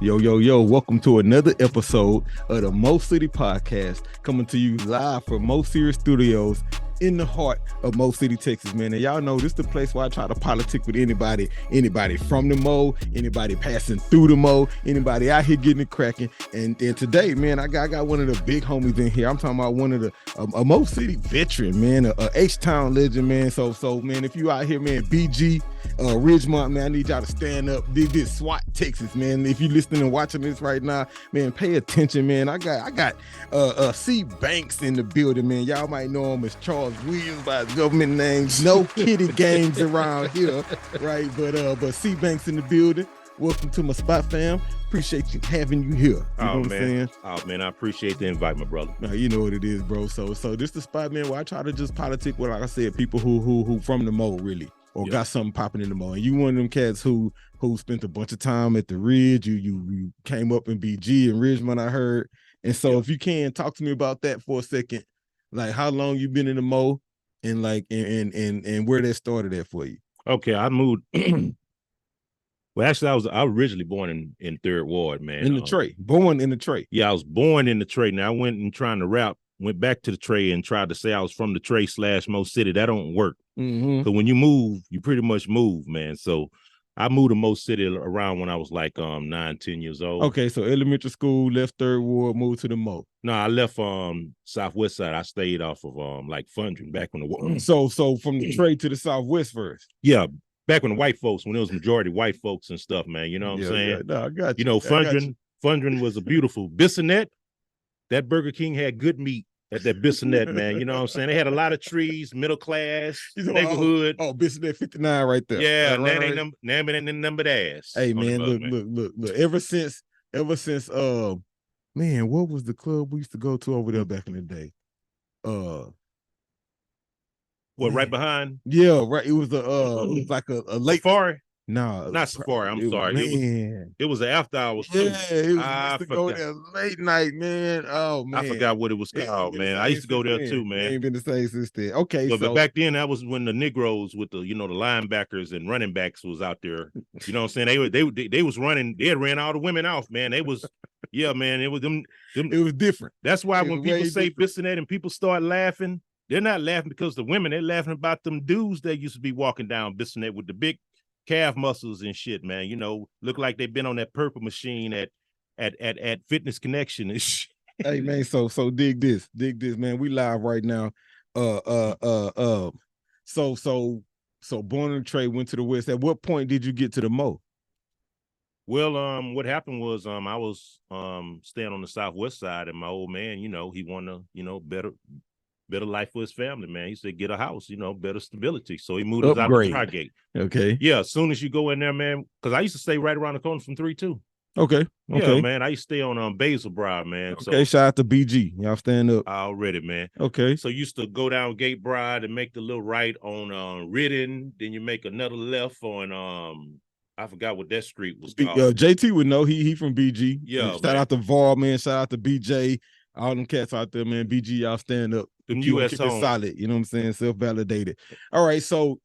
Yo, yo, yo, welcome to another episode of the Mo City Podcast, coming to you live from Mo City Studios in the heart of Mo City, Texas, man. And y'all know this is the place where I try to politic with anybody from the Mo, anybody passing through the Mo, anybody out here getting it cracking. And today, man, I got one of the big homies in here. I'm talking about one of the a Mo City veteran, man, a H-Town legend, man. So, man, if you out here, man, BG, Ridgemont, man, I need y'all to stand up. This SWAT, Texas, man. If you listening and watching this right now, man, pay attention, man. I got C Banks in the building, man. Y'all might know him as Charles Williams by his government name. No kitty games around here, right? But C Banks in the building. Welcome to my spot, fam. Appreciate you having you here. You know what I'm saying? Oh man, I appreciate the invite, my brother. Now, you know what it is, bro. So this the spot, man, where I try to just politic with, like I said, people who from the Mo, really, or got something popping in the Mo. And you one of them cats who spent a bunch of time at the Ridge. You came up in BG and Ridgemont, I heard. And so if you can talk to me about that for a second, like how long you been in the Mo, and like and where that started at for you. Okay, I moved. Well, actually, I was originally born in Third Ward, man. In the Tray, born in the Tray. Yeah, I was born in the Tray. Now I went and trying to rap, went back to the Tray and tried to say I was from the Tray / Mo City. That don't work. So when you move, you pretty much move, man. So I moved to Mo City around when I was like 9, 10 years old. Okay, so elementary school, left Third Ward, moved to the Mo. No, I left Southwest side. I stayed off of like Fundren back when the So from the Tray to the Southwest first. Yeah. Back when the white folks, when it was majority white folks and stuff, man, you know what I'm saying? Yeah, no, I got you. You know, Fundren was a beautiful Bissonnette. That Burger King had good meat at that Bissonnette, man. You know what I'm saying? They had a lot of trees, middle class, neighborhood. Oh, Bissonnette 59 right there. Yeah, right. Name it numbered ass. Hey, man, look. Ever since, man, what was the club we used to go to over there back in the day? What, right behind? Yeah, right. It was it was like a late Safari. No, not Safari. I'm sorry. Man. It was an after hours. Yeah, it was to go there late night, man. Oh man, I forgot what it was called, man. I used to go there too, man. Ain't been the same since then. Okay, but back then that was when the Negroes with the the linebackers and running backs was out there. You know what I'm saying? They was running. They had ran all the women off, man. They was man. It was them. It was different. That's why when people say Bissonnette and people start laughing. They're not laughing because the women, they're laughing about them dudes that used to be walking down Bissonnette with the big calf muscles and shit, man. You know, look like they've been on that purple machine at Fitness Connection and shit. Hey man, so dig this, man. We live right now. So born in the Tray, went to the West. At what point did you get to the Mo? Well, what happened was I was staying on the Southwest side, and my old man, he wanted better life for his family, man. He said, get a house, better stability. So he moved us out to Tri-Gate. Okay. Yeah, as soon as you go in there, man, because I used to stay right around the corner from 3-2. Okay. Yeah, man. I used to stay on Basil Broad, man. Okay, shout out to BG. Y'all stand up. Already, man. Okay. So you used to go down Gate Broad and make the little right on Ridden. Then you make another left on I forgot what that street was called. JT would know. He from BG. Yeah. Shout out to Var, man. Shout out to BJ. All them cats out there, man. BG, y'all stand up. The U.S. keep it solid. You know what I'm saying? Self-validated. All right. So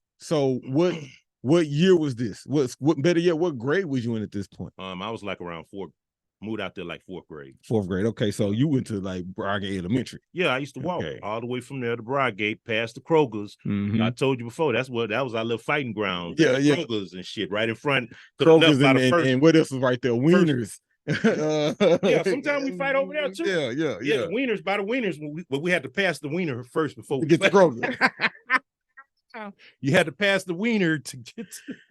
what year was this? What better yet? What grade was you in at this point? I was like around moved out there like 4th grade. 4th grade. Okay. So you went to like Broadgate Elementary. Yeah, I used to walk all the way from there to Broadgate, past the Kroger's. I told you before, that was our little fighting ground. Yeah. Kroger's and shit right in front. Kroger's and what else was right there? Wieners. Yeah, sometimes we fight over there too. Yeah. The Wieners, by the Wieners, but we had to pass the Wiener first before we get the Kroger. You had to pass the Wiener to get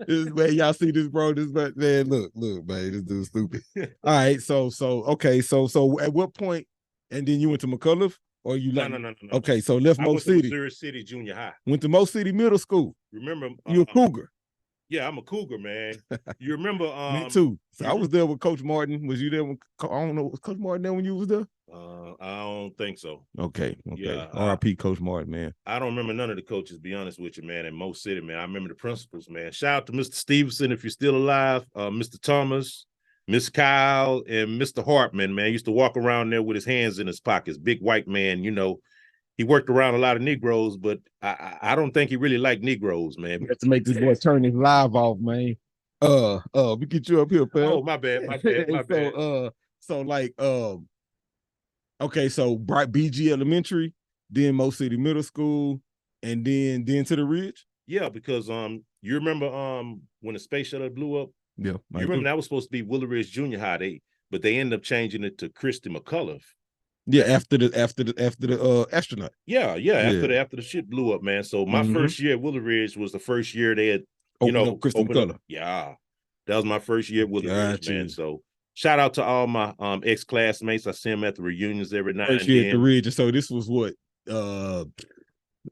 this way. Y'all see this, bro? Man, look, man, this dude's stupid. All right, so okay, so at what point? And then you went to McCullough, or you no. Okay, so left Mo City. Missouri City Junior High. Went to Mo City Middle School. Remember? You a Cougar? Yeah, I'm a Cougar, man. You remember? Me too. So I was there with Coach Martin. Was you there? I don't know. Was Coach Martin there when you was there? I don't think so. Okay. Yeah. R.I.P. Coach Martin, man. I don't remember none of the coaches, be honest with you, man, in Mo City, man. I remember the principals, man. Shout out to Mr. Stevenson, if you're still alive, Mr. Thomas, Miss Kyle, and Mr. Hartman, man. He used to walk around there with his hands in his pockets. Big white man, He worked around a lot of Negroes, but I don't think he really liked Negroes, man. We have to make this boy turn his live off, man. We get you up here, pal. Oh, my bad. So like okay, so Bright BG Elementary, then Mo City Middle School, and then to the Ridge. Yeah, because you remember when the space shuttle blew up? Yeah, you remember that was supposed to be Willow Ridge Junior High, but they ended up changing it to Christy McCullough. Yeah, after the astronaut. Yeah, after the shit blew up, man. So my first year at Willow Ridge was the first year they had Christy McCullough. Yeah, that was my first year at Willow Ridge, man. So shout out to all my ex-classmates. I see them at the reunions every night. First year at the Ridge, and so this was what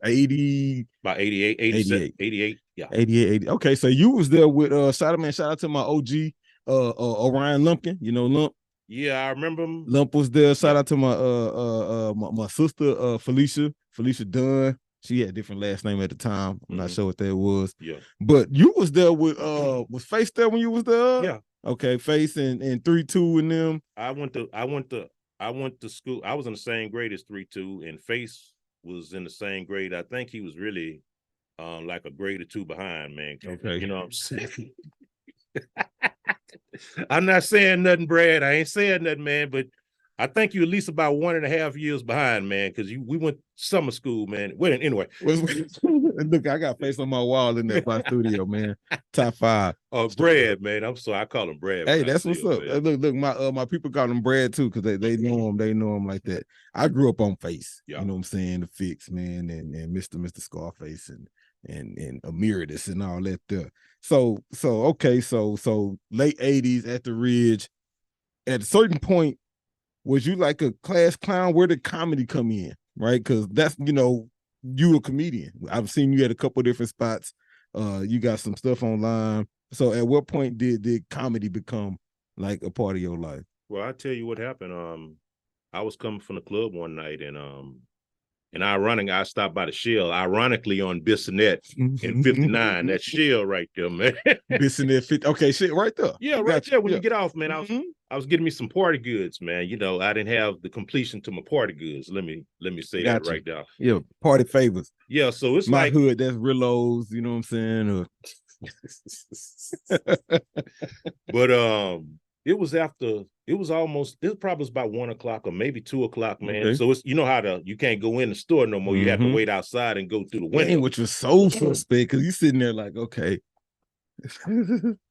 80 about 88, yeah, 88. Okay, so you was there with shout out to my OG Orion Lumpkin, Lump. Yeah, I remember him. Lump was there. Shout out to my sister Felicia Dunn. She had a different last name at the time. I'm not sure what that was. Yeah, but you was there with was Face there when you was there? Yeah. Okay, Face and 3-2 and them. I went to school. I was in the same grade as 3-2, and Face was in the same grade. I think he was really like a grade or two behind, man. Okay. You know what I'm saying? I'm not saying nothing, Brad. I ain't saying nothing, man, but I think you at least about 1.5 years behind, man, because we went summer school, man. Well, anyway. Look, I got Face on my wall in that my studio, man. Top 5. Oh, Brad, man. I'm sorry. I call him Brad. Hey, that's what's up. Look, my people call him Brad too, because they know him. They know him like that. I grew up on Face. Yeah. You know what I'm saying? The Fix, man, and Mr. Scarface and Emeritus and all that there. So okay, so late 80s at the Ridge. At a certain point, was you like a class clown? Where did comedy come in? Right? Because that's, you a comedian. I've seen you at a couple different spots. You got some stuff online. So at what point did comedy become like a part of your life? Well, I tell you what happened. I was coming from the club one night, and ironically, I stopped by the Shell, ironically on Bissonnette in 59. That Shell right there, man. Bissonnette 50. Okay, shit, right there. Yeah, right there. When you get off, man, I was getting me some party goods, man. I didn't have the completion to my party goods. Let me say that right now. Yeah, party favors. Yeah, so it's my hood. That's Rillo's. You know what I'm saying? But it was probably about 1 o'clock or maybe 2 o'clock, man. Okay. So it's you can't go in the store no more. You have to wait outside and go through the window. Which was so suspect because you sitting there like, okay.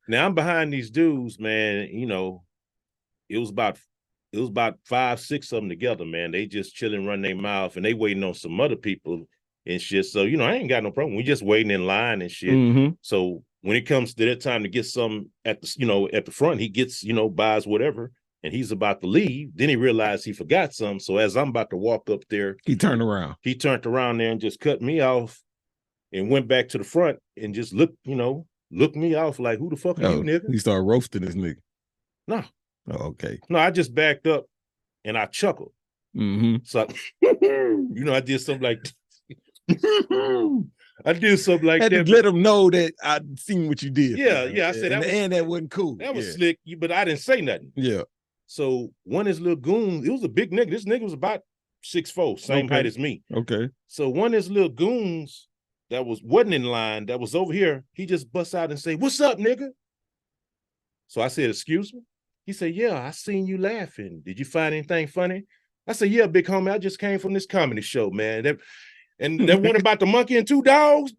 Now I'm behind these dudes, man. It was about 5, 6 of them together, man. They just chilling, run their mouth, and they waiting on some other people and shit. So, I ain't got no problem. We just waiting in line and shit. So when it comes to that time to get some at the front, he gets, buys whatever, and he's about to leave. Then he realized he forgot some. So as I'm about to walk up there, he turned around there and just cut me off and went back to the front and just looked me off like, who the fuck are you, nigga? He started roasting this nigga. No. Oh, okay. No, I just backed up and I chuckled. So, I did something like that. Let them know that I seen what you did. Yeah. I said that wasn't cool. That was slick, but I didn't say nothing. Yeah. So one of his little goons, it was a big nigga. This nigga was about 6'4", same height as me. Okay. So one of his little goons that wasn't in line, that was over here, he just busts out and say, "What's up, nigga?" So I said, "Excuse me?" He said, "Yeah, I seen you laughing. Did you find anything funny?" I said, "Yeah, big homie, I just came from this comedy show, man. That one about the monkey and 2 dogs."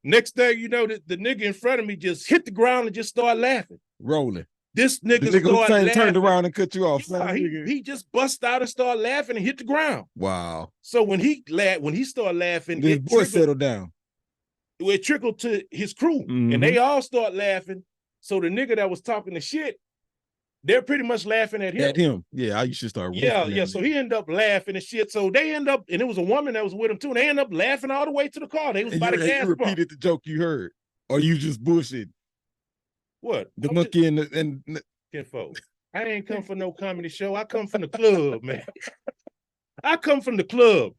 Next thing you know, the nigga in front of me just hit the ground and just started laughing. Rolling. This nigga started laughing. Turned around and cut you off. Yeah, he just bust out and started laughing and hit the ground. Wow. So when he started laughing, his voice settled down. It trickled to his crew, and they all start laughing. So the nigga that was talking the shit, they're pretty much laughing at him. Yeah, you should start. Yeah. So he ended up laughing and shit. So they end up, and it was a woman that was with him too. And they end up laughing all the way to the car. They was by the gas pump. You repeated the joke you heard, or you just bullshit. What? The monkey and Kinfolk. I ain't come for no comedy show. I come from the club, man. I come from the club.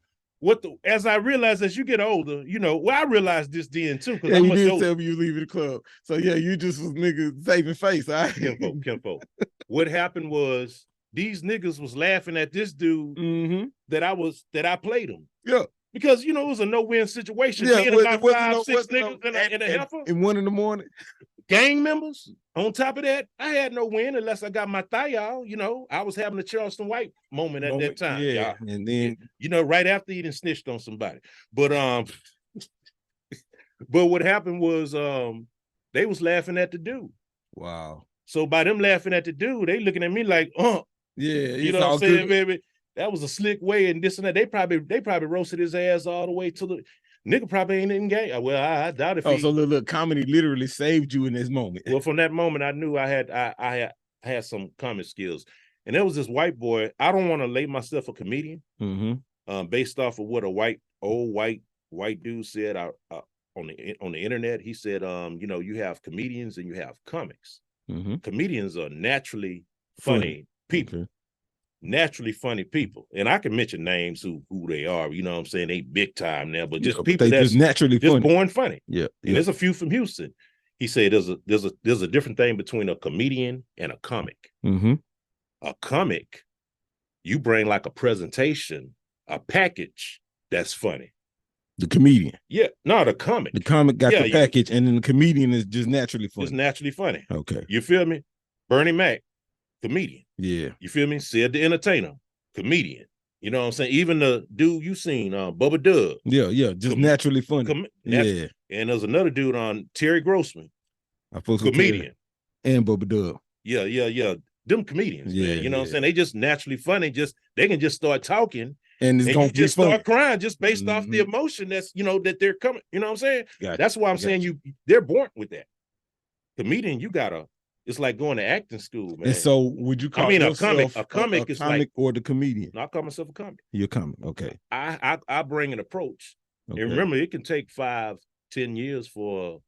As I realized as you get older, I realized this then too. Yeah, you didn't tell me you leaving the club. So yeah, you just was nigga saving face. Kinfolk. What happened was these niggas was laughing at this dude that I played him. Yeah. Because it was a no-win situation. Yeah, about 5, 6 niggas and a heifer. In 1 in the morning. gang members. On top of that, I had no win unless I got my thigh out. You know, I was having a Charleston White moment at that time. Yeah, y'all. and then You know, right after he done snitched on somebody. But but what happened was they was laughing at the dude. wow. So by them laughing at the dude, they looking at me like, Yeah, you know what I'm saying, baby? That was a slick way and this and that. They probably roasted his ass all the way to the nigga probably ain't in game. Well, I doubt if so little comedy literally saved you in this moment. Well, from that moment, I knew I had some comic skills. And there was this white boy. I don't want to label myself a comedian, based off of what a old white dude said on the internet. He said, you know, you have comedians and you have comics. Comedians are naturally funny people. Okay. Naturally funny people. And I can mention names who they are, you know what I'm saying? They big time now, but just people that's just naturally just funny. Born funny. Yeah. And there's a few from Houston. He said there's a different thing between a comedian and a comic. A comic, you bring like a presentation, a package that's funny. The comedian. Yeah, no, the comic. The comic got the package, and then the comedian is just naturally funny. Just naturally funny. Okay. You feel me? Bernie Mac, comedian. Yeah. You feel me? Sid the Entertainer, comedian. You know what I'm saying? Even the dude you seen, Bubba Dub. Yeah, just naturally funny. Yeah. And there's another dude on Terry Grossman, comedian. And Bubba Dub. Yeah. Them comedians, man. You know what I'm saying? They just naturally funny. They can just start talking. And it's gonna just start crying just based off the emotion that's, you know, that they're coming. You know what I'm saying? That's why I'm saying they're born with that. Comedian, it's like going to acting school, man. And so would you call yourself a comic is like, or the comedian? No, I call myself a comic. You're a comic, okay. I bring an approach. Okay. And remember, it can take 5-10 years for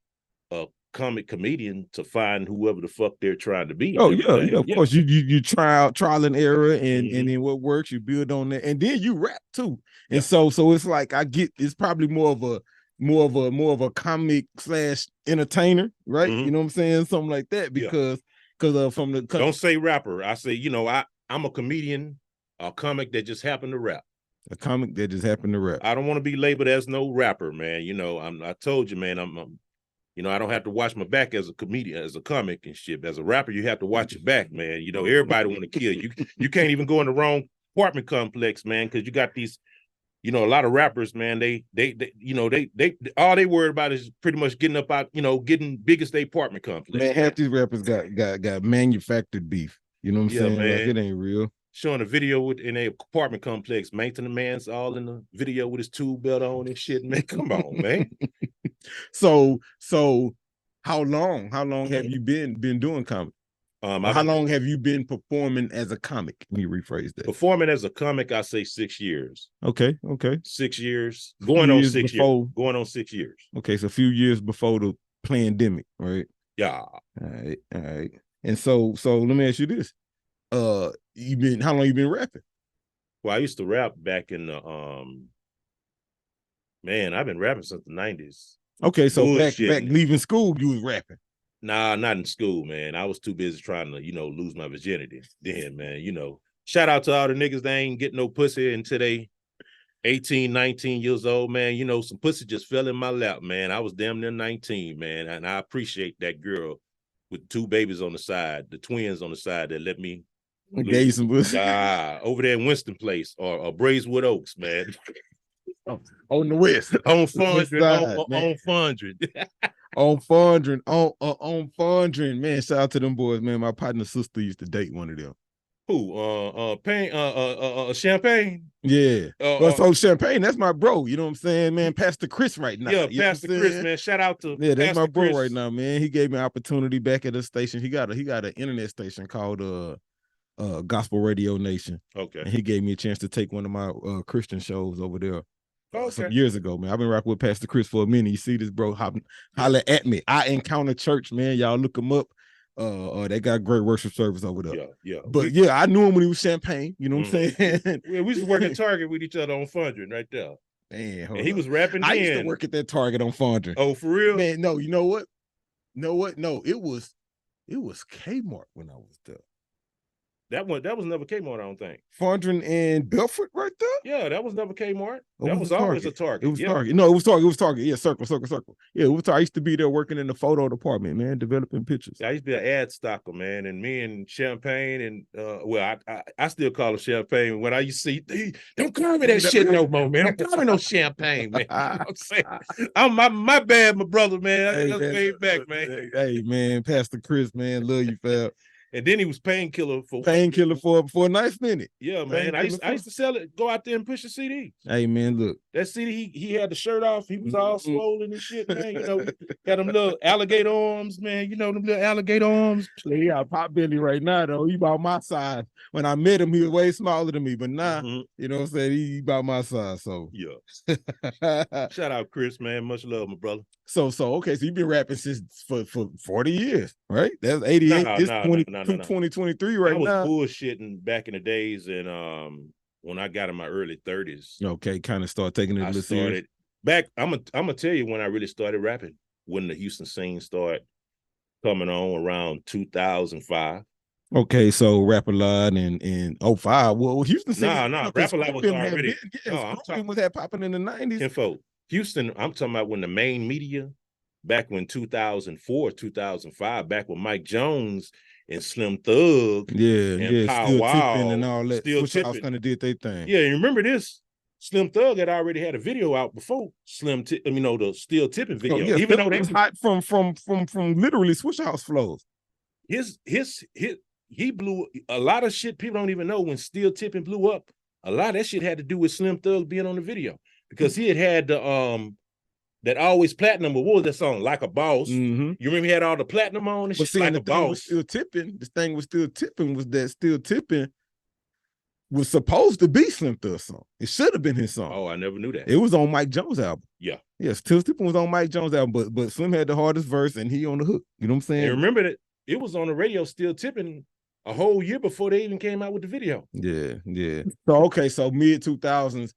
a comic comedian to find whoever the fuck they're trying to be. Oh yeah, of course. You trial and error, and then what works, you build on that, and then you rap too. And so it's like it's probably more of a comic / entertainer, right? You know what I'm saying, something like that, because from the don't say rapper. I say, you know, I'm a comedian, a comic that just happened to rap. A comic that just happened to rap. I don't want to be labeled as no rapper, man. You know, I told you, man, I'm you know, I don't have to watch my back as a comedian, as a comic and shit. As a rapper, you have to watch your back, man. You know, everybody want to kill you. You can't even go in the wrong apartment complex, man, because you got these, you know, a lot of rappers, man. They you know, they all they worried about is pretty much getting up out, you know, getting big as their apartment complex. Man, half these rappers got manufactured beef. You know what I'm saying? Man. Like, it ain't real. Showing a video in a apartment complex, maintenance man's all in the video with his tool belt on and shit. Man, come on, man. So how long have you been doing comedy? How long have you been performing as a comic? Let me rephrase that. Performing as a comic, I say 6 years. Okay. 6 years. Going on 6 years. Going on 6 years. Okay, so a few years before the pandemic, right? Yeah. All right. And so let me ask you this. How long you been rapping? Well, I used to rap back in the man, I've been rapping since the 90s. Okay, so back leaving school, you was rapping. Nah, not in school, man. I was too busy trying to, you know, lose my virginity. Then, man, you know, shout out to all the niggas that ain't getting no pussy until they 18, 19 years old, man. You know, some pussy just fell in my lap, man. I was damn near 19, man. And I appreciate that girl with 2 babies on the side, the twins on the side that let me gave you some pussy. Over there in Winston Place or Braeswood Oaks, man. On the west. On Fondren. On Fondren, man. Shout out to them boys, man. My partner's sister used to date one of them. Who? Champagne? Yeah. So Champagne, that's my bro. You know what I'm saying, man? Pastor Chris right now. Yeah, Pastor Chris, man. Shout out to that's Pastor my bro Chris. right now, man. He gave me an opportunity back at the station. He got an internet station called Gospel Radio Nation. Okay. And he gave me a chance to take one of my Christian shows over there. Okay. Some years ago, man. I've been rocking with Pastor Chris for a minute. You see this, bro? Holler at me. I Encounter Church, man. Y'all look him up. They got great worship service over there. Yeah. But I knew him when he was Champagne. You know what I'm saying? Yeah, we used to work at Target with each other on Fondren right there. Man, and he was rapping. I used to work at that Target on Fondren. Oh, for real? Man, no. You know what? No, it was Kmart when I was there. That was never Kmart, I don't think. Fondren and Belfort right there? Yeah, that was never Kmart. That was always a Target. It was Target. No, it was Target. It was Target. Yeah, circle. Yeah, it was Target. I used to be there working in the photo department, man, developing pictures. I used to be an ad stocker, man, and me and Champagne and I still call him Champagne. When I used to see, don't call me that shit no more, man. Don't call me no Champagne, man. You know what I'm saying? My bad, my brother, man. That's way back, man. Hey, man, Pastor Chris, man, love you, fam. And then he was Painkiller for a nice minute. Yeah, man. I used to sell it, go out there and push a CD. Hey, man, look. That CD, he had the shirt off. He was all swollen and shit, man. You know, got them little alligator arms, man. You know, them little alligator arms. He got Pop Belly right now, though. He about my size. When I met him, he was way smaller than me. But now, you know what I'm saying? He about my size, so. Yeah. Shout out, Chris, man. Much love, my brother. So okay, so you've been rapping since for 40 years, right? That's 88. It's 2023 right now. I was bullshitting back in the days, and when I got in my early 30s. Okay, kind of start taking it a little serious. I'm gonna tell you when I really started rapping, when the Houston scene started coming on around 2005. Okay, so Rap-A-Lot and 05. Well, Houston scene. No, Rap-A-Lot was already. I'm talking was that popping in the 90s. Kinfolk. Houston, I'm talking about when the main media, back when 2004, 2005, back when Mike Jones and Slim Thug, and Pow Wow, and all that. Switch House kind of did their thing. Yeah, you remember this? Slim Thug had already had a video out before the Still Tipping video. Even though they was hot from literally Switch House flows. He blew a lot of shit. People don't even know when Still Tipping blew up. A lot of that shit had to do with Slim Thug being on the video. Because he had the that Always Platinum, but what was that song? Like a Boss. You remember he had all the platinum on and shit, like a boss. Was Still Tipping. This thing was Still Tipping was that Still Tipping was supposed to be Slim Thug's song. It should have been his song. Oh, I never knew that. It was on Mike Jones' album. Yeah. Yes, Still Tipping was on Mike Jones' album, but Slim had the hardest verse and he on the hook. You know what I'm saying? And remember that it was on the radio Still Tipping a whole year before they even came out with the video. Yeah. So mid 2000s.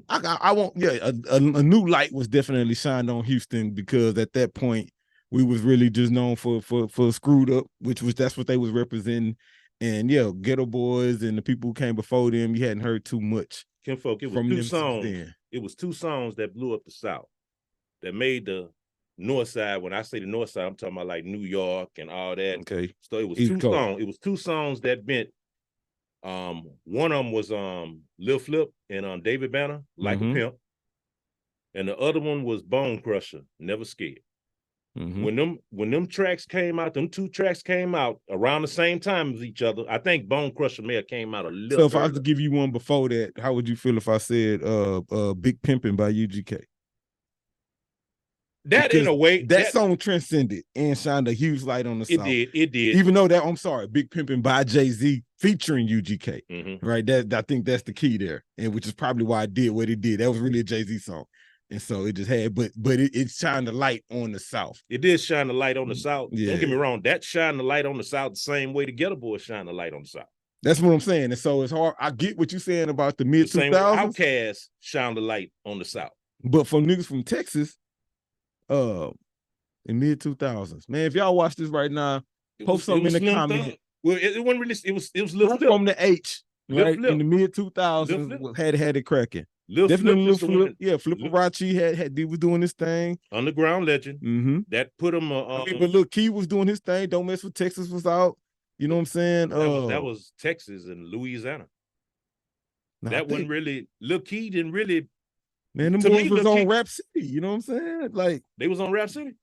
I won't. Yeah, a new light was definitely shined on Houston because at that point we was really just known for Screwed Up, that's what they was representing, and Ghetto Boys and the people who came before them. You hadn't heard too much. Kinfolk, it was two songs. It was two songs that blew up the South, that made the North Side. When I say the North Side, I'm talking about like New York and all that. Okay, so it was two songs. It was two songs that meant. One of them was Lil Flip and David Banner, Like a Pimp, and the other one was Bone Crusher, Never Scared. When them tracks came out, them two tracks came out around the same time as each other. I think Bone Crusher may have came out a little. So if I was to give you one before that, how would you feel if I said Big Pimpin' by UGK? That in a way, that song transcended and shined a huge light on the South. It did. Even though that, I'm sorry, Big Pimpin' by Jay-Z featuring UGK, right? I think that's the key there, and which is probably why it did what it did. That was really a Jay-Z song, and so it just had, but it shined a light on the South. It did shine the light on the South. Yeah. Don't get me wrong, that shined the light on the South the same way the Ghetto Boys shine the light on the South. That's what I'm saying, and so it's hard. I get what you're saying about the mid 2000s. Outkast shine the light on the South, but for niggas from Texas. In mid 2000s, man. If y'all watch this right now, post something in the comments. Well, it wasn't really. It was Lil Flip from the H, right? In the mid 2000s, had it cracking. Definitely Lil Flip. Yeah, Flipperacci he was doing his thing. Underground legend. That put him. But Lil Key was doing his thing. Don't Mess with Texas was out. You know what I'm saying? That was Texas and Louisiana. That wasn't really. Lil Key didn't really. Man, them boys was on Rap City, you know what I'm saying? Like they was on Rap City.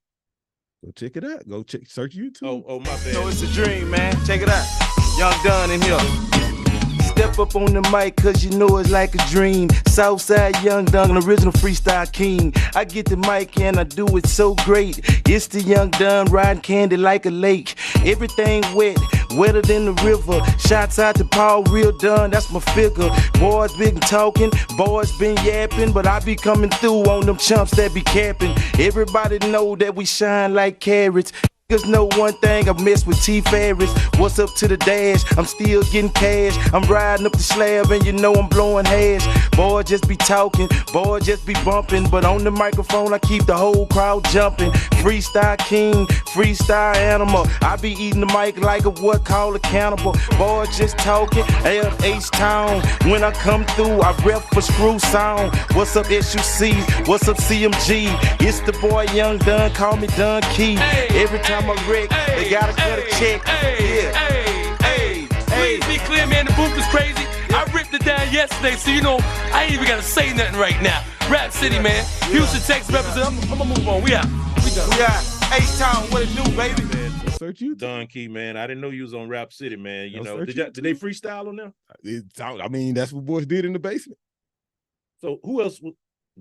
Go check it out. Go search YouTube. Oh, my bad. So it's a dream, man. Check it out. Young Dunn in here. Step up on the mic, cause you know it's like a dream. Southside Young Dunn, original freestyle king. I get the mic and I do it so great. It's the Young Dunn, riding candy like a lake. Everything wet, wetter than the river. Shots out to Paul, real done, that's my figure. Boys been talking, boys been yapping, but I be coming through on them chumps that be capping. Everybody know that we shine like carrots. Niggas know one thing, I mess with T Ferris. What's up to the dash? I'm still getting cash. I'm riding up the slab and you know I'm blowing hash. Boy, just be talking, boy, just be bumping. But on the microphone, I keep the whole crowd jumping. Freestyle king, freestyle animal. I be eating the mic like a what called a cannibal. Boy, just talking, H-Town. When I come through, I rep for Screw Sound. What's up, SUC? What's up, CMG? It's the boy Young Dunn, call me Dunn Key. Every time I wreck, they gotta cut a check. Please be clear, man, the booth is crazy. I ripped it down yesterday, so you know, I ain't even gotta say nothing right now. Rap City, man. Houston, Texas representative. I'm gonna move on. We out. We done. We got H-Town, what it do, baby? Search you. Don Key, man. I didn't know you was on Rap City, man. You know, did they freestyle on them? I mean, that's what boys did in the basement. So who else? Do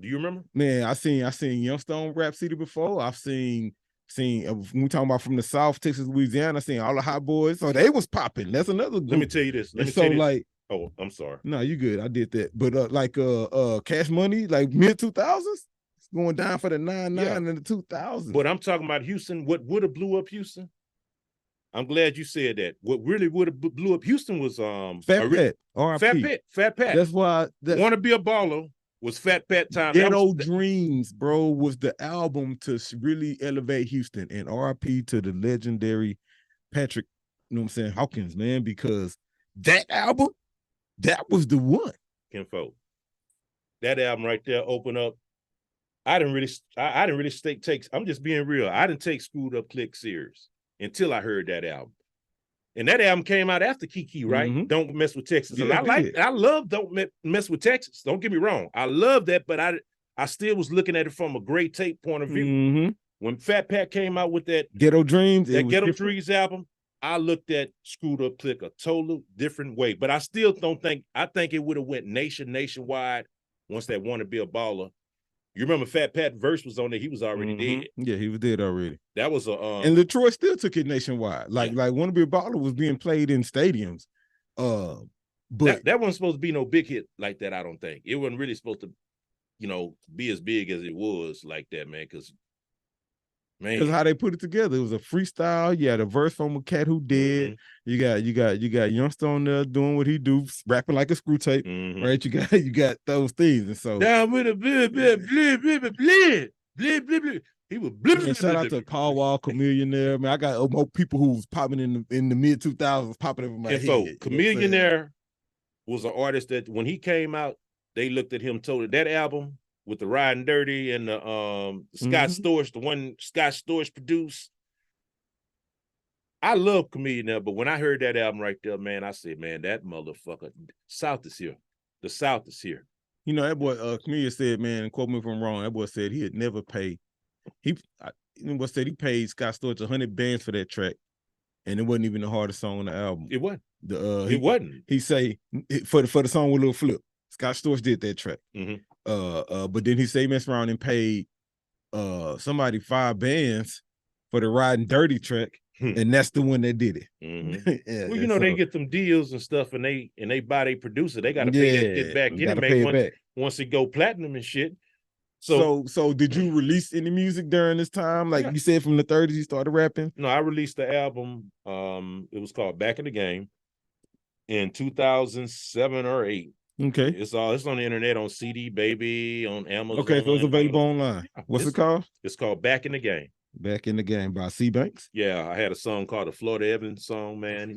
you remember? Man, I seen Youngster on Rap City before. I've seen when we talking about from the South, Texas, Louisiana. I seen all the hot boys, so they was popping. That's another group. Let me tell you this. Oh, I'm sorry. No, you good. I did that. But Cash Money, like mid 2000s, it's going down for the 99 and the 2000s. But I'm talking about Houston. What would have blew up Houston? I'm glad you said that. What really would have blew up Houston was Fat Pat. R.I.P. Fat Pat. That's why Wanna Be a Baller was Fat Pat time. Ghetto Dreams, bro, was the album to really elevate Houston. And R.I.P. to the legendary Patrick, you know what I'm saying, Hawkins, man, because that album, that was the one. Kinfolk. That album right there opened up. I didn't really take. I'm just being real. I didn't take Screwed Up Click serious until I heard that album. And that album came out after Kiki, right? Mm-hmm. Don't Mess with Texas. And Yeah, I love Don't Mess with Texas. Don't get me wrong. I love that, but I still was looking at it from a great tape point of view. Mm-hmm. When Fat Pat came out with that Ghetto Dreams, Ghetto Dreams album, I looked at Screwed Up Click a total different way. But I still don't think, I think it would have went nationwide once that Wanna Be a Baller. You remember Fat Pat verse was on there, he was already dead. Yeah, he was dead already. That was and Latroy still took it nationwide. Like Wanna Be a Baller was being played in stadiums. But that wasn't supposed to be no big hit like that, I don't think. It wasn't really supposed to, be as big as it was like that, man. Because how they put it together, it was a freestyle. You had a verse from a cat who dead. Mm-hmm. You got Youngster on there doing what he do, rapping like a screw tape, right? You got those things, and so down with a blip, he was blip. Shout out to Paul Wall, Chameleon there, man. I got more people who was popping in the mid 2000s popping over my head. Chameleon there was an artist that when he came out, they looked at him totally. That album with the Riding Dirty and the Scott Storch, the one Scott Storch produced. I love Chameleon there, but when I heard that album right there, man, I said, man, that motherfucker, South is here. The South is here. You know, that boy Chameleon said, man, and quote me if I'm wrong, that boy said he had never paid. He paid Scott Storch 100 bands for that track, and it wasn't even the hardest song on the album. It wasn't. It wasn't. He say for the song with Lil Flip, Scott Storch did that track. But then he say he messed around and paid somebody 5 bands for the Riding Dirty track, and that's the one that did it. Yeah, well, they get them deals and stuff, and they buy their producer. They got to pay that shit back anyway once it go platinum and shit. So did you release any music during this time? Like you said, from the 30s, you started rapping? No, I released the album. It was called Back in the Game in 2007 or 8. Okay. It's on the internet, on CD Baby, on Amazon. Okay, so it's available online. What's it called? It's called Back in the Game. Back in the Game by C Banks. Yeah, I had a song called the Florida Evans song, man.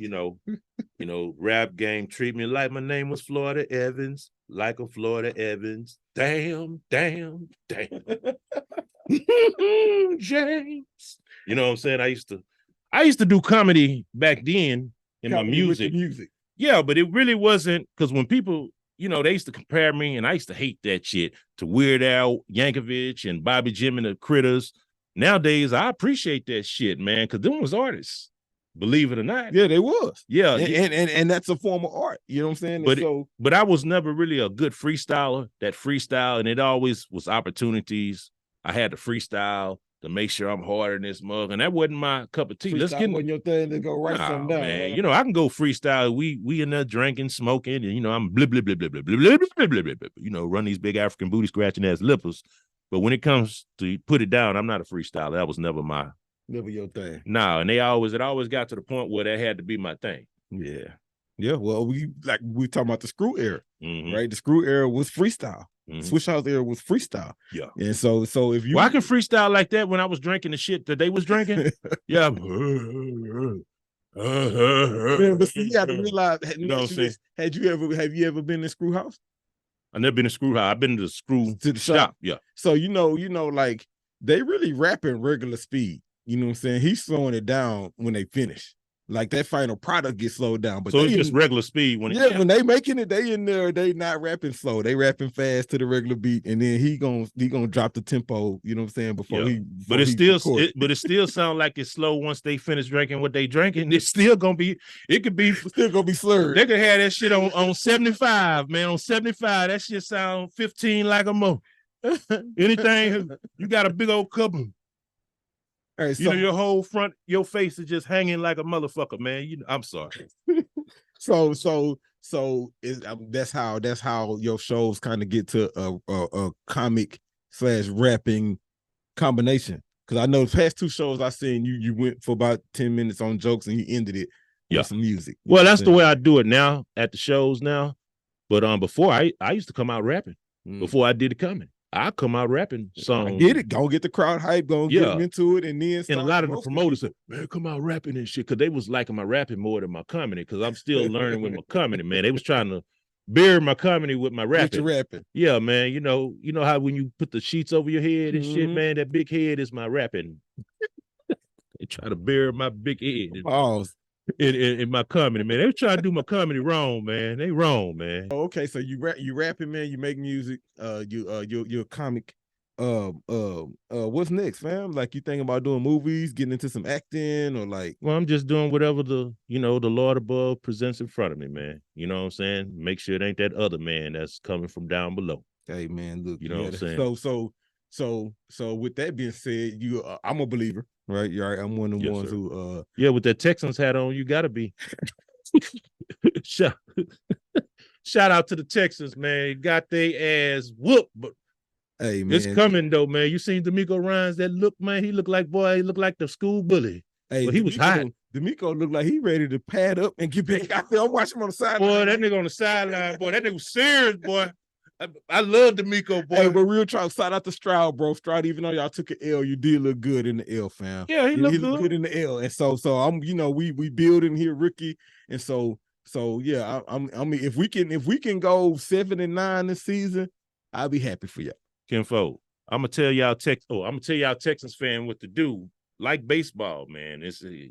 Rap game, treat me like my name was Florida Evans, like a Florida Evans. Damn. James. You know what I'm saying? I used to do comedy back then in my music. Yeah, but it really wasn't, because when people, they used to compare me, and I used to hate that shit, to Weird Al Yankovic and Bobby Jim and the Critters. Nowadays, I appreciate that shit, man, because them was artists, believe it or not. Yeah, they was. Yeah. And that's a form of art. You know what I'm saying? But I was never really a good freestyler, and it always was opportunities. I had to freestyle to make sure I'm harder than this mug, and that wasn't my cup of tea. Let's get your thing to go write something down. Man, I can go freestyle. We in there drinking, smoking, and I'm blah blah blah blah blah blah blah blah blah blah blah. Run these big African booty scratching ass lippers. But when it comes to put it down, I'm not a freestyler. That was never your thing. No, and it always got to the point where that had to be my thing. Yeah. Yeah. Well, we talking about the Screw era, right? The Screw era was freestyle. Swish House era was freestyle. Yeah. And so if you I can freestyle like that when I was drinking the shit that they was drinking. Yeah. Man, but see, you got to realize, You know what I'm saying? have you ever been in Screw House? I've never been to Screw House. I've been to the Screw To the shop. Yeah. So you know, like they really rapping regular speed. You know what I'm saying? He's slowing it down when they finish. Like that final product gets slowed down. But So it's just regular speed when when they making it, they in there, they not rapping slow. They rapping fast to the regular beat, and then he gonna drop the tempo, you know what I'm saying, before he but it still sounds like it's slow once they finish drinking what they drinking. It's still gonna be, it could be still gonna be slurred. They could have that shit on 75, man. On 75, that shit sound 15 like a mo. Anything, you got a big old couple. All right, You know, your whole front, your face is just hanging like a motherfucker, man. You know, I'm sorry. That's how your shows kind of get to a comic / rapping combination. Because I know the past two shows I seen you went for about 10 minutes on jokes and you ended it with some music. Well, that's the way I do it now at the shows now. But before I used to come out rapping before I did the comedy. I come out rapping songs. I get it. Go get the crowd hype. Go get them into it, and then. And a lot of the promoters said, "Man, come out rapping and shit," because they was liking my rapping more than my comedy. Because I'm still learning with my comedy, man. They was trying to bury my comedy with my rapping. With your rapping. Yeah, man. You know how when you put the sheets over your head and shit, man. That big head is my rapping. They try to bury my big head. Pause. In my comedy, man. They were trying to do my comedy wrong, man. They wrong, man. Oh, okay, so you rapping, man. You make music. You're a comic. What's next, fam? Like, you thinking about doing movies, getting into some acting, or like? Well, I'm just doing whatever the Lord above presents in front of me, man. You know what I'm saying? Make sure it ain't that other man that's coming from down below. Hey, man, look. You know what I'm saying? So with that being said, I'm a believer. Right, you're right. I'm one of the ones who with that Texans hat on, you gotta be. Shout out to the Texans, man. Got their ass whooped, but hey, man, it's coming though, man. You seen D'Amico Ryans? That look, man, he looked like the school bully. Hey, but he was hot. D'Amico looked like he ready to pad up and get back out there. I'm watching him on the sideline. Boy, that nigga on the sideline, boy, that nigga was serious, boy. I love D'Amico, boy. Hey, but real talk, shout out to Stroud, bro. Stroud, even though y'all took an L, you did look good in the L, fam. Yeah, he looked good in the L. And so I'm, we building here, Ricky. And so yeah, I mean, if we can go 7-9 this season, I'll be happy for y'all. Kinfolk, I'm gonna tell y'all Texans fan what to do. Like baseball, man.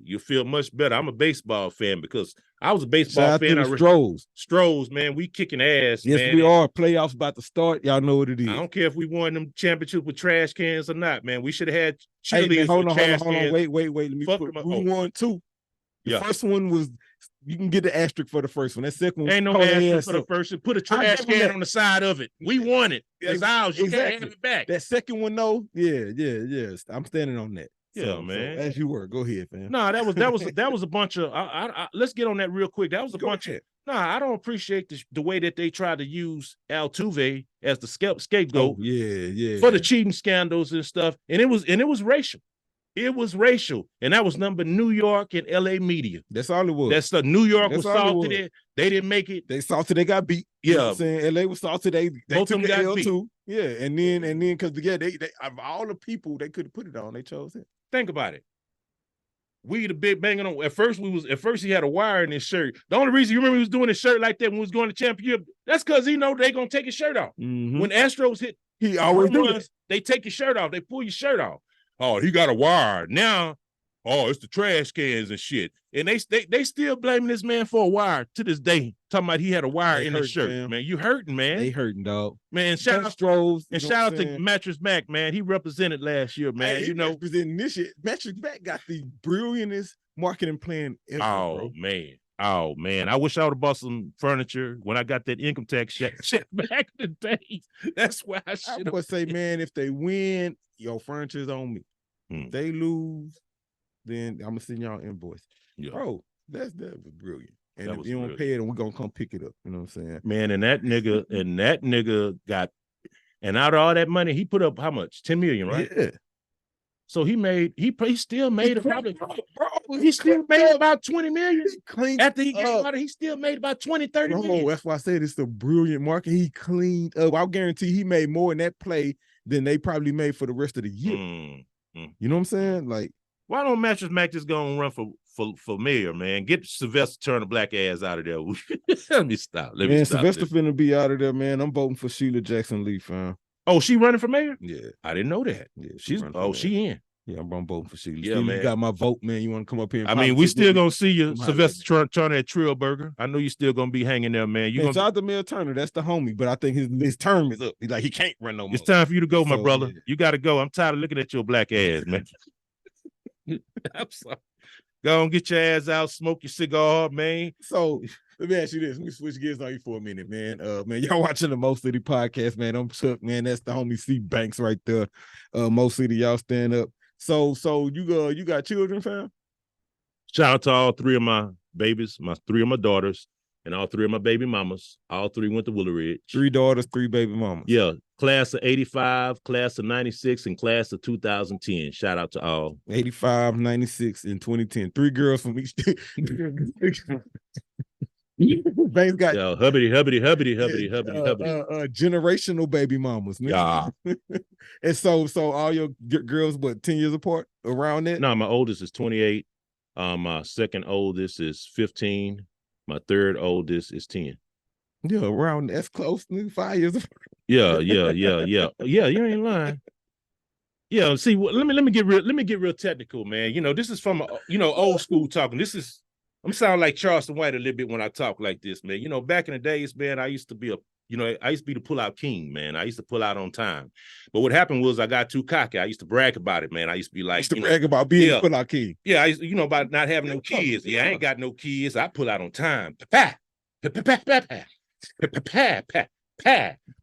You feel much better. I'm a baseball fan because I was a baseball fan. Stros, man. We kicking ass. Yes, man. We are. Playoffs about to start. Y'all know what it is. I don't care if we won them championships with trash cans or not, man. We should have had cheerleaders. Hey, hold on. Wait. Let me we won two. The first one was, you can get the asterisk for the first one. That second one ain't no asterisk for the first one. Put a trash can on the side of it. We won it. It's ours. You can't have it back. That second one, though, yeah. I'm standing on that. Yeah, man. So as you were, go ahead, man. No, that was a bunch of. Let's get on that real quick. That was a bunch of. No, I don't appreciate the way that they tried to use Altuve as the scapegoat. Oh, yeah. For the cheating scandals and stuff, and it was racial. It was racial, and that was number New York and LA media. That's all it was. That's the New York was salty there. They didn't make it. They salty. They got beat. Yeah, you know what I'm saying LA was salty. They both took them got L beat. Too. Yeah, and then because they of all the people they could have put it on, they chose it. Think about it. We the big banging on. At first he had a wire in his shirt. The only reason you remember he was doing his shirt like that when he was going to championship, that's because he know they gonna take his shirt off. Mm-hmm. When Astros hit, he always do it. They take your shirt off. They pull your shirt off. Oh, he got a wire now. Oh, it's the trash cans and shit. And they still blaming this man for a wire to this day. Talking about he had a wire in his shirt. Man, you hurting, man. They hurting, dog. Man, shout out to Mattress Mac, man. He represented last year, man. Hey, representing this year. Mattress Mac got the brilliantest marketing plan ever. Oh man. I wish I would have bought some furniture when I got that income tax shit back in the day. That's why I should have. I would say, man, if they win, your furniture's on me. If they lose, then I'm gonna send y'all an invoice. Yeah. Bro, that was brilliant. And if you don't brilliant. pay it, and we're gonna come pick it up. You know what I'm saying? Man, and that nigga got, and out of all that money, he put up how much? 10 million, right? Yeah. So he still made he still made about 20 million. After he got out, he still made about 20, 30 million. That's why I said it's a brilliant market. He cleaned up. I'll guarantee he made more in that play than they probably made for the rest of the year. You know what I'm saying? Like, why don't Mattress Mac just go and run for mayor, man? Get Sylvester Turner black ass out of there. Let me stop. Sylvester finna be out of there, man. I'm voting for Sheila Jackson Lee, fam. Oh, she running for mayor? Yeah. I didn't know that. Yeah, she in. Yeah, I'm voting for Sheila. Yeah, man. You got my vote, man. You want to come up here and I mean, we still gonna see you, Sylvester Turner at Trill Burger. I know you still gonna be hanging there, man. You shout out to Mel Turner, that's the homie, but I think his term is up. He can't run no more. It's time for you to go, my brother. Yeah. You gotta go. I'm tired of looking at your black ass, man. I'm sorry. Go and get your ass out, smoke your cigar, man. So let me ask you this. Let me switch gears on you for a minute, man. Man, y'all watching the Mo City podcast, man. I'm Chuck, man. That's the homie C Banks right there. Mo City, y'all stand up. So you got children, fam? Shout out to all three of my babies, three of my daughters, and all three of my baby mamas. All three went to Willow Ridge. 3 daughters, 3 baby mamas. Yeah. Class of 85, class of 96, and class of 2010. Shout out to all. 85, 96, and 2010. 3 girls from each. Banks got hubbity. Generational baby mamas. Man. Yeah. And so all your girls, 10 years apart around that? No, my oldest is 28. My second oldest is 15. My third oldest is 10. Yeah, around that's close to 5 years apart. Yeah, you ain't lying. Yeah, see, let me get real technical, man. You know, this is from old school talking. I'm sounding like Charleston White a little bit when I talk like this, man. You know, back in the days, man, I used to be the pull-out king, man. I used to pull out on time. But what happened was I got too cocky. I used to brag about it, man. I used to be like, brag about being a pull-out king. Yeah, about not having no kids. Yeah, I ain't got no kids. I pull out on time.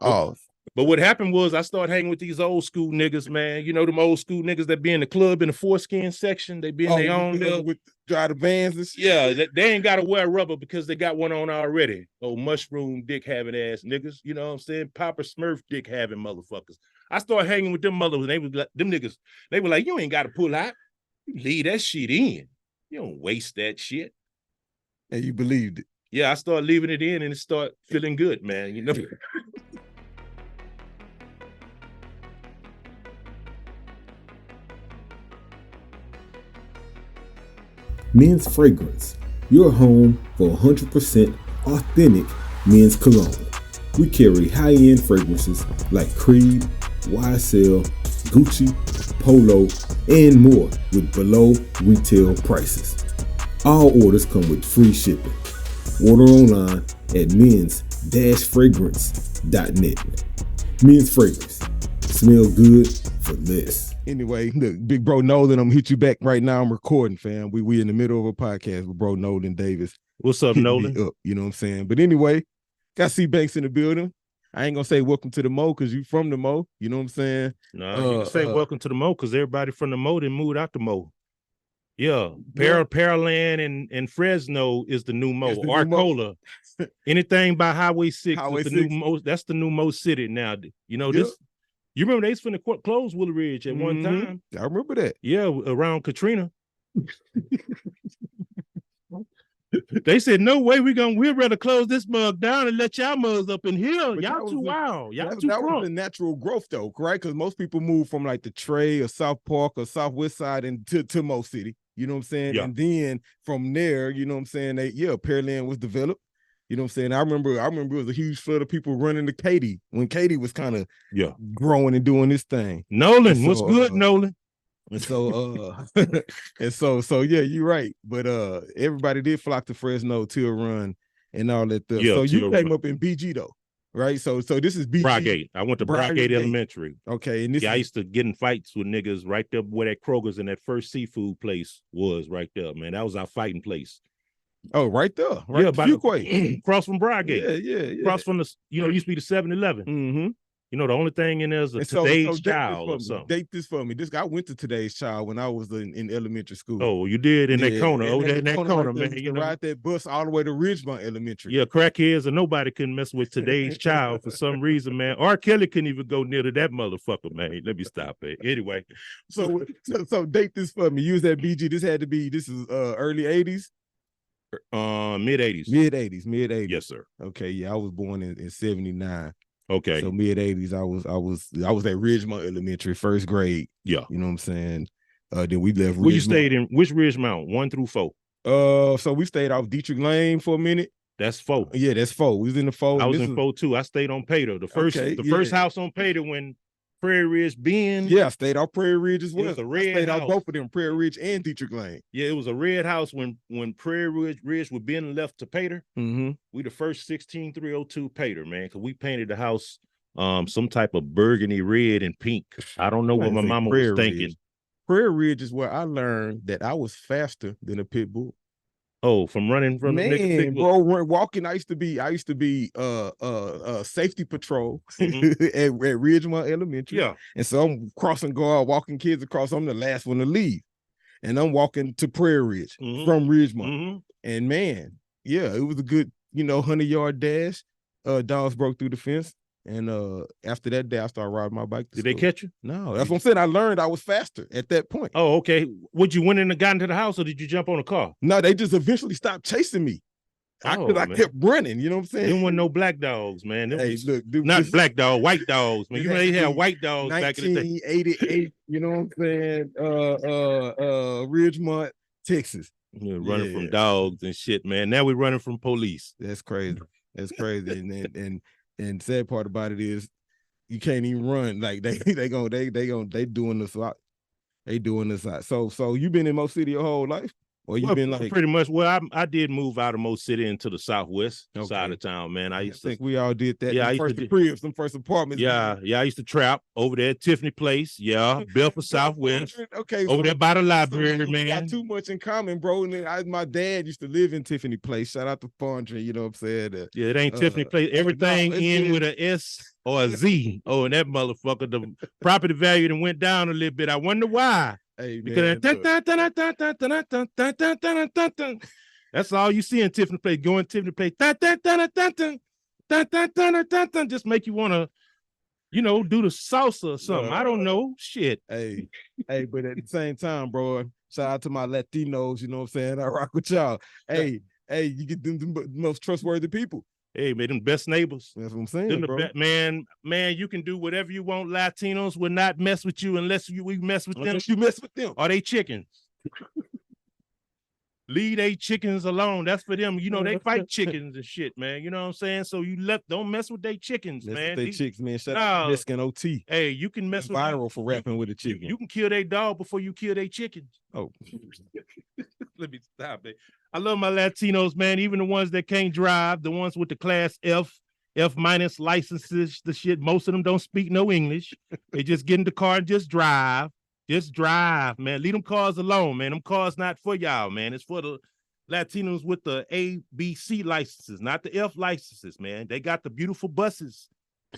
Oh. But what happened was I started hanging with these old school niggas, man. You know them old school niggas that be in the club in the foreskin section. They be in their own with drive the vans and shit. Yeah, they ain't gotta wear rubber because they got one on already. Oh, mushroom dick having ass niggas. You know what I'm saying? Papa Smurf dick having motherfuckers. I started hanging with them motherfuckers. They was like, them niggas, they were like, you ain't gotta pull out. You leave that shit in. You don't waste that shit. And you believed it. Yeah, I started leaving it in and it started feeling good, man. You know. Men's Fragrance, your home for 100% authentic men's cologne. We carry high-end fragrances like Creed, YSL, Gucci, Polo, and more with below retail prices. All orders come with free shipping. Order online at mens-fragrance.net. Men's Fragrance. Smell good for less. Anyway, look, big bro Nolan, I'm gonna hit you back right now. I'm recording, fam. We in the middle of a podcast with bro Nolan Davis. What's up, Nolan? You know what I'm saying? But anyway, got C Banks in the building. I ain't gonna say welcome to the Mo because you from the Mo. You know what I'm saying? No, you can say welcome to the Mo because everybody from the Mo then moved out the Mo. Yeah, Pearland and Fresno is the new Mo. Arcola, anything by Highway 6 is the new Mo. That's the new Mo City now. You know this. You remember they was finna close Willow Ridge at one time? I remember that. Yeah, around Katrina. They said, no way, we'd rather close this mug down and let y'all mugs up in here. But y'all too wild. Y'all too that drunk. Was the natural growth though, right? Because most people move from like the Trey or South Park or Southwest Side and to Mo City. You know what I'm saying? Yeah. And then from there, you know what I'm saying? Pearland was developed. You know what I'm saying? I remember it was a huge flood of people running to Katy when Katy was kind of growing and doing this thing. Nolan, what's good, Nolan? And so yeah, you're right. But everybody did flock to Fresno to a run and all that stuff. So you came up in BG though, right? So this is BG. Brogate. I went to Brogate Elementary. Okay, and I used to get in fights with niggas right there where that Kroger's and that first seafood place was right there, man. That was our fighting place. Oh, right there. Right, by Fuquay. Across from Brogate. Yeah. Across from the, used to be the 7-Eleven. Mm-hmm. You know, the only thing in there is a And so Today's date Child or this for me. something. Date this for me. This guy went to Today's Child when I was in elementary school. Oh, you did in that corner. Oh, in that corner, right man. there, You know, ride that bus all the way to Ridgemont Elementary. yeah, crackheads and nobody can mess with Today's Child for some reason, man. R. Kelly couldn't even go near to that motherfucker, man. Let me stop it. Anyway, So date this for me. You was at BG. This is early 80s? mid 80s. Mid 80s. Yes, sir. Okay, yeah, I was born in 79. Okay. So mid 80s, I was at Ridgemont Elementary, first grade. Yeah. You know what I'm saying? Then we left Ridgemont. Where you stayed in? Which Ridgemont? 1 through 4? So we stayed off Dietrich Lane for a minute. That's 4. Yeah, that's 4. We was in the 4. I was in 4 too. I stayed on Pater. The first house on Pater when Prairie Ridge Bend. Yeah, I stayed off Prairie Ridge as well. It was a I red stayed house. off both of them, Prairie Ridge and Dietrich Lane. Yeah, it was a red house when Prairie Ridge was being left to Pater. Mm-hmm. We the first 16302 Pater, man, because we painted the house some type of burgundy red and pink. I don't know what my mama was thinking. Prairie Ridge is where I learned that I was faster than a pit bull. Oh, from running from Man, the nigga bro, walking. I used to be safety patrol at Ridgemont Elementary. Yeah. And so I'm crossing guard, walking kids across. I'm the last one to leave. And I'm walking to Prairie Ridge from Ridgemont. And man, yeah, it was a good, 100-yard dash. Dogs broke through the fence. And after that day, I started riding my bike to Did school. they catch you? No, that's what I'm saying. I learned I was faster at that point. Oh, okay. Would you went in and got into the house, or did you jump on a car? No, they just eventually stopped chasing me. I kept running, you know what I'm saying? There wasn't no black dogs, man. Hey, look, dude, not black dog, white dogs, man. You know they had white dogs back in the day. 1988, you know what I'm saying? Ridgemont, Texas. Yeah, running from dogs and shit, man. Now we're running from police. That's crazy. That's crazy. And sad part about it is you can't even run. Like they doing this out. They doing this out. So you been in Mo City your whole life? Or you been like pretty much? Well, I did move out of Mo City into the southwest side of town, man. I think we all did that. Yeah, Some first apartments. Yeah, I used to trap over there at Tiffany Place. Yeah, Belfort Southwest. Okay, over there by the library, man. We got too much in common, bro. And my dad used to live in Tiffany Place. Shout out to Fondre, you know what I'm saying? Yeah, it ain't Tiffany Place. Everything in with a S or a Z. Oh, and that motherfucker, the property value done went down a little bit. I wonder why. Hey, because that's all you see in Tiffany Place. Going Tiffany Place, just make you want to, do the salsa or something. I don't know. Shit. Hey, but at the same time, bro, shout out to my Latinos. You know what I'm saying? I rock with y'all. Hey, you get them the most trustworthy people. Hey, man, them best neighbors. That's what I'm saying, bro. Man, you can do whatever you want. Latinos will not mess with you unless we mess with them. Unless you mess with them. Are they chickens? Leave they chickens alone. That's for them. They fight chickens and shit, man. You know what I'm saying? So don't mess with they chickens, man. They chicks, man. Shout out to Mexican OT. Hey, you can mess with viral for rapping with a chicken. You can kill their dog before you kill their chickens. Oh. Let me stop it. I love my Latinos, man. Even the ones that can't drive, the ones with the class F minus licenses, the shit. Most of them don't speak no English. They just get in the car and just drive. Just drive, man. Leave them cars alone, man. Them cars not for y'all, man. It's for the Latinos with the A, B, C licenses, not the F licenses, man. They got the beautiful buses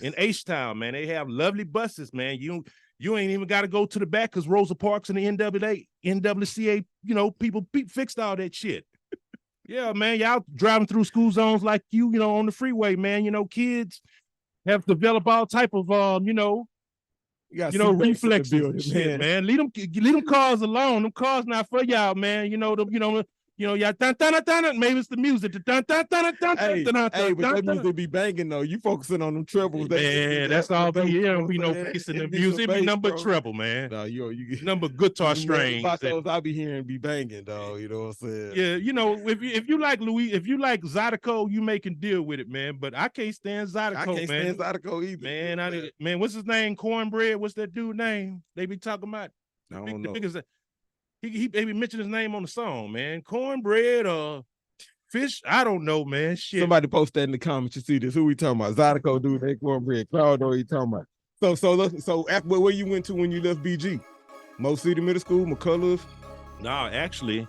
in H-Town, man. They have lovely buses, man. You ain't even got to go to the back because Rosa Parks and the NWCA, people fixed all that shit. Yeah, man, y'all driving through school zones like on the freeway, man. Kids have developed all type of, reflexes, shit, man. Leave them cars alone. Them cars not for y'all, man. Y'all maybe it's the music. Hey, but that music be banging though. You focusing on them trebles. Man, that's all. Be no bass in the music. It be number treble, man. No, you number guitar strings. I be hearing be banging, dog. You know what I'm saying? Yeah, if you like if you like Zydeco, you can deal with it, man. But I can't stand Zydeco, I can't stand Zydeco either. Man, what's his name? Cornbread. What's that dude name? They be talking about. I don't know. He maybe mentioned his name on the song, man. Cornbread or fish. I don't know, man. Shit. Somebody post that in the comments. You see this. Who we talking about? Zydeco dude, they Cornbread. Cloud, or you talking about? So after where you went to when you left BG? Mo City Middle School, McCullough? No, actually,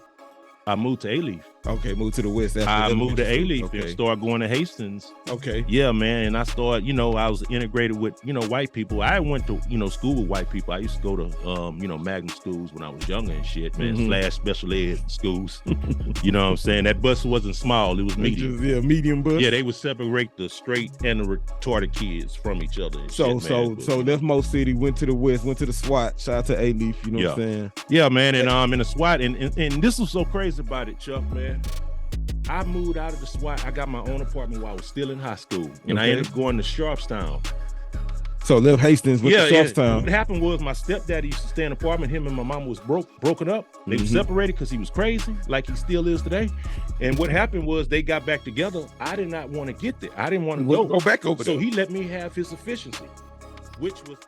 I moved to A-Leaf. Okay, moved to the West. After I moved to elementary A-Leaf school. and started going to Hastings. Okay. Yeah, man. And I started, I was integrated with, white people. I went to, school with white people. I used to go to, magnet schools when I was younger and shit, man, / special ed schools. You know what I'm saying? That bus wasn't small. It was medium. Medium bus. Yeah, they would separate the straight and the retarded kids from each other. And So shit, left Mo City, went to the West, went to the SWAT. Shout out to A-Leaf, you know what I'm saying? Yeah, man. And in the SWAT, and this was so crazy about it, Chuck, man. I moved out of the SWAT. I got my own apartment while I was still in high school. And I ended up going to Sharpstown. So left Hastings with Sharpstown. What happened was my stepdad used to stay in an apartment. Him and my mom was broken up. They were separated because he was crazy, like he still is today. And what happened was they got back together. I did not want to get there. I didn't want to go back over there. So he let me have his efficiency, which was